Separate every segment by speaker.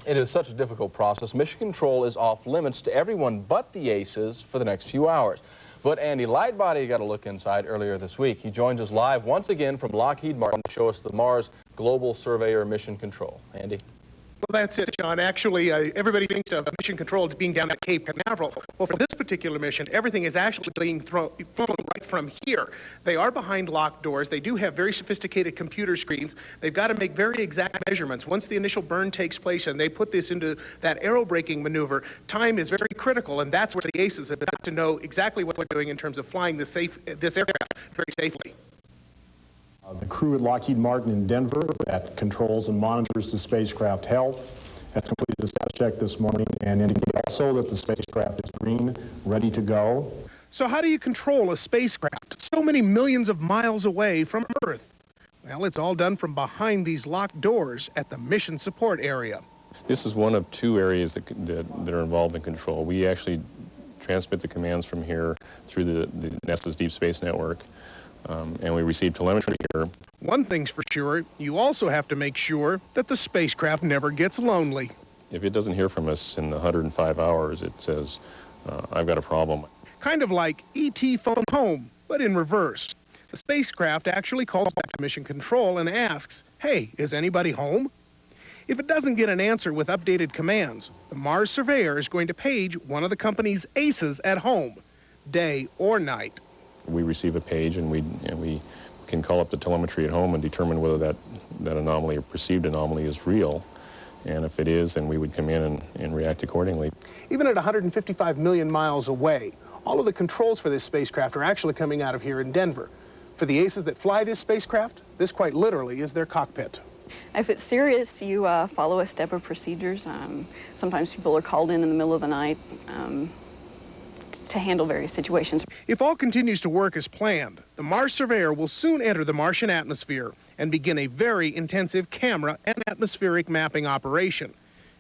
Speaker 1: It is such a difficult process. Mission control is off limits to everyone but the aces for the next few hours. But Andy Lightbody got a look inside earlier this week. He joins us live once again from Lockheed Martin to show us the Mars Global Surveyor Mission Control. Andy?
Speaker 2: Well, that's it, John. Actually, everybody thinks of mission control as being down at Cape Canaveral. Well, for this particular mission, everything is actually being flown right from here. They are behind locked doors. They do have very sophisticated computer screens. They've got to make very exact measurements. Once the initial burn takes place and they put this into that aerobraking maneuver, time is very critical, and that's where the aces have got to know exactly what they're doing in terms of flying this aircraft very safely.
Speaker 3: The crew at Lockheed Martin in Denver that controls and monitors the spacecraft health has completed a status check this morning and indicated also that the spacecraft is green, ready to go.
Speaker 2: So how do you control a spacecraft so many millions of miles away from Earth? Well, it's all done from behind these locked doors at the mission support area.
Speaker 4: This is one of two areas that are involved in control. We actually transmit the commands from here through the NASA's Deep Space Network. And we receive telemetry here.
Speaker 2: One thing's for sure, you also have to make sure that the spacecraft never gets lonely.
Speaker 4: If it doesn't hear from us in the 105 hours, it says, I've got a problem.
Speaker 2: Kind of like E.T. phone home, but in reverse. The spacecraft actually calls back to mission control and asks, hey, is anybody home? If it doesn't get an answer with updated commands, the Mars Surveyor is going to page one of the company's aces at home, day or night.
Speaker 4: We receive a page and we can call up the telemetry at home and determine whether that anomaly or perceived anomaly is real. And if it is, then we would come in and react accordingly.
Speaker 2: Even at 155 million miles away, all of the controls for this spacecraft are actually coming out of here in Denver. For the aces that fly this spacecraft, this quite literally is their cockpit.
Speaker 5: If it's serious, you follow a step of procedures. Sometimes people are called in the middle of the night to handle various situations.
Speaker 2: If all continues to work as planned, the Mars Surveyor will soon enter the Martian atmosphere and begin a very intensive camera and atmospheric mapping operation,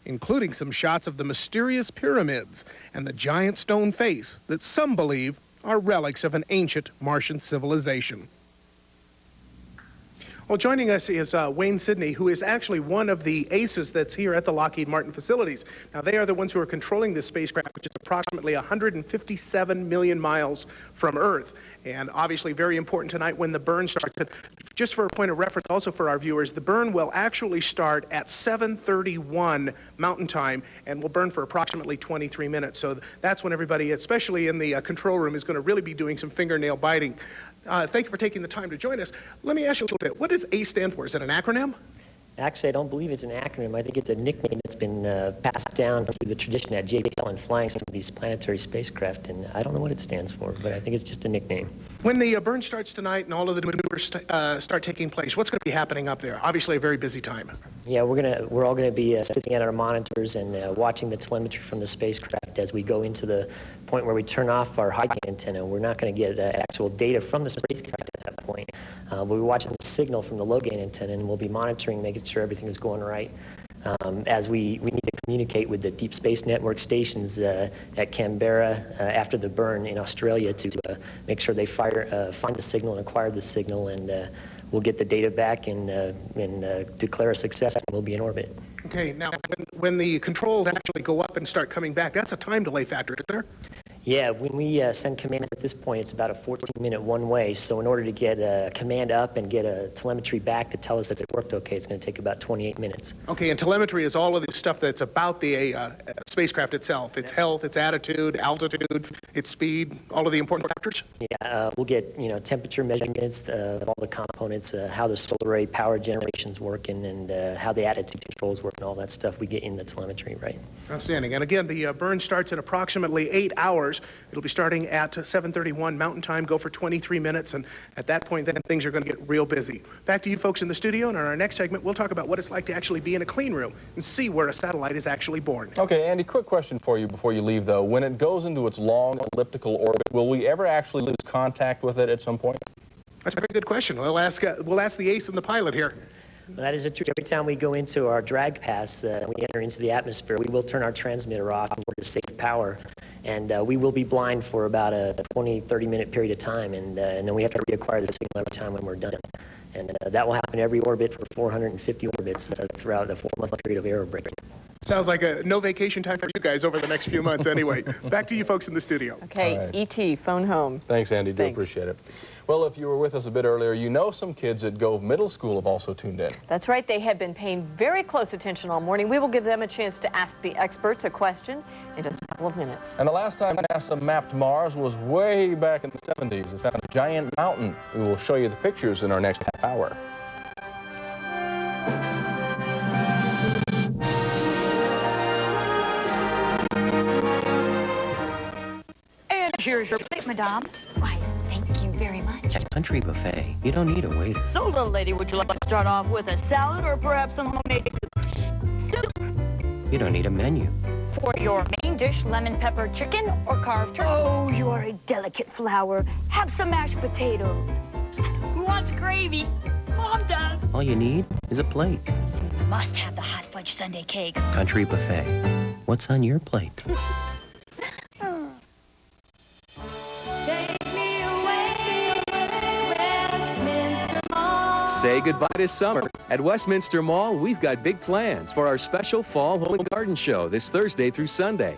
Speaker 2: including some shots of the mysterious pyramids and the giant stone face that some believe are relics of an ancient Martian civilization. Well, joining us is Wayne Sidney, who is actually one of the aces that's here at the Lockheed Martin facilities. Now, they are the ones who are controlling this spacecraft, which is approximately 157 million miles from Earth. And obviously very important tonight when the burn starts. And just for a point of reference, also for our viewers, the burn will actually start at 7:31 Mountain Time and will burn for approximately 23 minutes. So that's when everybody, especially in the control room, is going to really be doing some fingernail biting. Thank you for taking the time to join us. Let me ask you a little bit. What does ACE stand for? Is it an acronym?
Speaker 6: Actually, I don't believe it's an acronym. I think it's a nickname that's been passed down through the tradition at JPL and flying some of these planetary spacecraft, and I don't know what it stands for, but I think it's just a nickname.
Speaker 2: When the burn starts tonight and all of the maneuvers start taking place, what's going to be happening up there? Obviously a very busy time.
Speaker 6: Yeah, we're all going to be sitting at our monitors and watching the telemetry from the spacecraft as we go into the point where we turn off our high gain antenna. We're not going to get actual data from the spacecraft at that point. We'll be watching the signal from the low gain antenna, and we'll be monitoring, making sure everything is going right. As we need to communicate with the Deep Space Network stations at Canberra after the burn in Australia to make sure they find the signal and acquire the signal, and we'll get the data back and declare a success, and we'll be in orbit.
Speaker 2: Okay, now when the controls actually go up and start coming back, that's a time delay factor, is there?
Speaker 6: Yeah, when we send commands at this point, it's about a 14-minute one-way. So in order to get a command up and get a telemetry back to tell us that it worked okay, it's going to take about 28 minutes.
Speaker 2: Okay, and telemetry is all of the stuff that's about the spacecraft itself. Its health, its attitude, altitude, its speed, all of the important factors?
Speaker 6: Yeah, we'll get temperature measurements of all the components, how the solar array power generation's working, and how the attitude controls work, and all that stuff we get in the telemetry, right?
Speaker 2: Outstanding. And again, the burn starts in approximately 8 hours. It'll be starting at 7:31 Mountain Time, go for 23 minutes, and at that point, then things are going to get real busy. Back to you folks in the studio, and in our next segment, we'll talk about what it's like to actually be in a clean room and see where a satellite is actually born.
Speaker 1: Okay, Andy, quick question for you before you leave, though. When it goes into its long elliptical orbit, will we ever actually lose contact with it at some point?
Speaker 2: That's a very good question. We'll ask the ace and the pilot here.
Speaker 6: Well, that is a truth. Every time we go into our drag pass, we enter into the atmosphere, we will turn our transmitter off in order to save power. And we will be blind for about a 20-30 minute period of time, and then we have to reacquire the signal every time when we're done. And that will happen every orbit for 450 orbits throughout the 4-month period of aerobraking.
Speaker 2: Sounds like no vacation time for you guys over the next few months anyway. Back to you folks in the studio.
Speaker 7: Okay,
Speaker 1: All right.
Speaker 7: E.T., phone home.
Speaker 1: Thanks, Andy. Do
Speaker 7: Thanks.
Speaker 1: appreciate it. Well, if you were with us a bit earlier, you know some kids at Gove Middle School have also tuned in.
Speaker 7: That's right. They have been paying very close attention all morning. We will give them a chance to ask the experts a question in just a couple of minutes.
Speaker 1: And the last time NASA mapped Mars was way back in the 70s. It found a giant mountain. We will show you the pictures in our next half hour.
Speaker 8: And here's your plate, madame.
Speaker 9: Why, thank you very much.
Speaker 10: At Country Buffet, you don't need a waiter.
Speaker 8: So, little lady, would you like to start off with a salad or perhaps some homemade soup?
Speaker 10: You don't need a menu.
Speaker 8: For your main dish, lemon pepper chicken or carved turkey?
Speaker 9: Oh, you are a delicate flower. Have some mashed potatoes.
Speaker 8: Who wants gravy? Mom does.
Speaker 10: All you need is a plate.
Speaker 9: You must have the hot fudge sundae cake.
Speaker 10: Country Buffet. What's on your plate?
Speaker 11: Say goodbye to summer. At Westminster Mall, we've got big plans for our special Fall Home and Garden Show this Thursday through Sunday.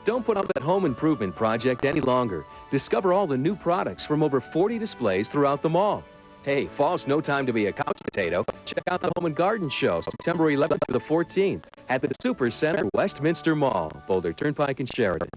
Speaker 11: Don't put off that home improvement project any longer. Discover all the new products from over 40 displays throughout the mall. Hey, fall's no time to be a couch potato. Check out the Home and Garden Show September 11th to the 14th at the Super Center, Westminster Mall, Boulder Turnpike and Sheridan.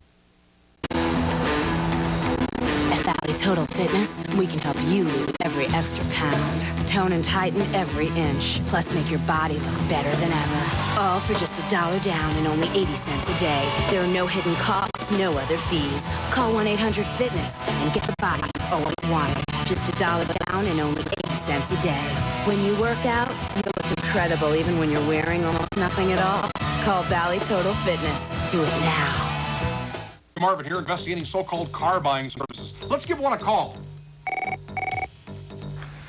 Speaker 12: At Valley Total Fitness, we can help you lose every extra pound, tone and tighten every inch, plus make your body look better than ever. All for just $1 down and only 80 cents a day. There are no hidden costs, no other fees. Call 1-800-FITNESS and get the body you always wanted. Just $1 down and only 80 cents a day. When you work out, you look incredible even when you're wearing almost nothing at all. Call Valley Total Fitness. Do it now.
Speaker 13: Marvin here, investigating so-called car buying services. Let's give one a call.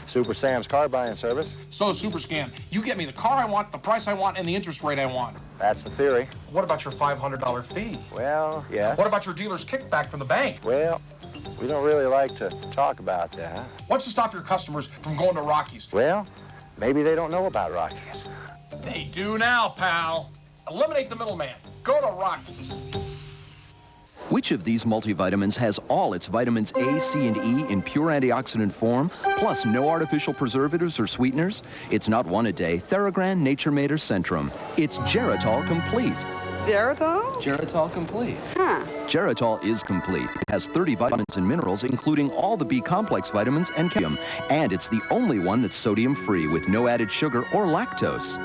Speaker 14: Super Sam's car buying service.
Speaker 13: So, Superscan, you get me the car I want, the price I want, and the interest rate I want.
Speaker 14: That's the theory.
Speaker 13: What about your $500 fee?
Speaker 14: Well, yeah.
Speaker 13: What about your dealer's kickback from the bank?
Speaker 14: Well, we don't really like to talk about that.
Speaker 13: What's to stop your customers from going to Rocky's?
Speaker 14: Well, maybe they don't know about Rocky's.
Speaker 13: They do now, pal. Eliminate the middleman. Go to Rocky's.
Speaker 15: Which of these multivitamins has all its vitamins A, C, and E in pure antioxidant form, plus no artificial preservatives or sweeteners? It's not one a day. Theragram, Nature Made, or Centrum. It's Geritol Complete.
Speaker 7: Geritol?
Speaker 15: Geritol Complete.
Speaker 7: Huh.
Speaker 15: Geritol is complete. It has 30 vitamins and minerals, including all the B-complex vitamins and calcium. And it's the only one that's sodium-free with no added sugar or lactose.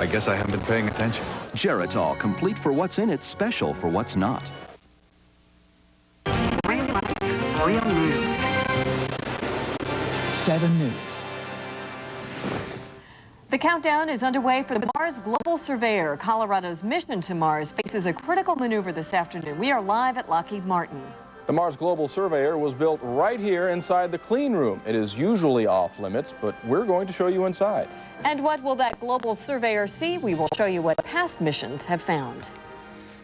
Speaker 16: I guess I haven't been paying attention.
Speaker 15: Geritol, complete for what's in it, special for what's not.
Speaker 9: Real news.
Speaker 17: 7 News.
Speaker 7: The countdown is underway for the Mars Global Surveyor. Colorado's mission to Mars faces a critical maneuver this afternoon. We are live at Lockheed Martin.
Speaker 1: The Mars Global Surveyor was built right here inside the clean room. It is usually off limits, but we're going to show you inside.
Speaker 7: And what will that Global Surveyor see? We will show you what past missions have found.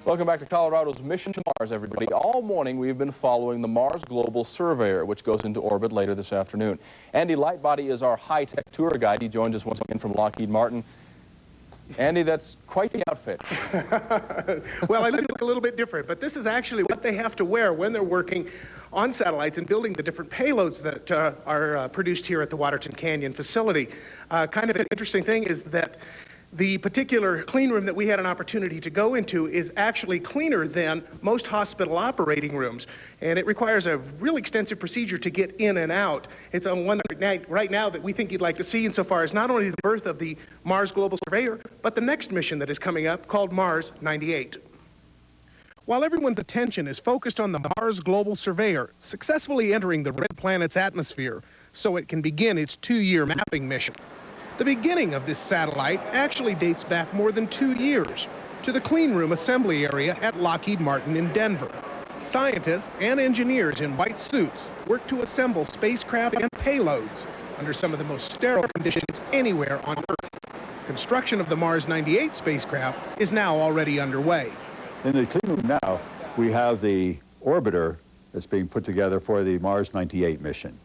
Speaker 1: Welcome back to Colorado's Mission to Mars, everybody. All morning, we've been following the Mars Global Surveyor, which goes into orbit later this afternoon. Andy Lightbody is our high-tech tour guide. He joins us once again from Lockheed Martin. Andy, that's quite the outfit.
Speaker 2: Well, I look a little bit different, but this is actually what they have to wear when they're working on satellites and building the different payloads that are produced here at the Waterton Canyon facility. Kind of an interesting thing is that the particular clean room that we had an opportunity to go into is actually cleaner than most hospital operating rooms, and it requires a really extensive procedure to get in and out. It's on one right now that we think you'd like to see insofar as not only the birth of the Mars Global Surveyor, but the next mission that is coming up called Mars 98. While everyone's attention is focused on the Mars Global Surveyor successfully entering the red planet's atmosphere so it can begin its 2-year mapping mission, the beginning of this satellite actually dates back more than 2 years to the clean room assembly area at Lockheed Martin in Denver. Scientists and engineers in white suits work to assemble spacecraft and payloads under some of the most sterile conditions anywhere on Earth. Construction of the Mars 98 spacecraft is now already underway.
Speaker 18: In the clean room now, we have the orbiter that's being put together for the Mars 98 mission.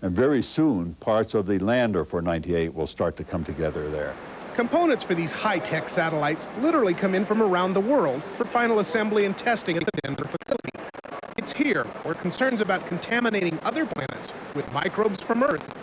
Speaker 18: And very soon, parts of the lander for 98 will start to come together there.
Speaker 2: Components for these high-tech satellites literally come in from around the world for final assembly and testing at the Denver facility. It's here where concerns about contaminating other planets with microbes from Earth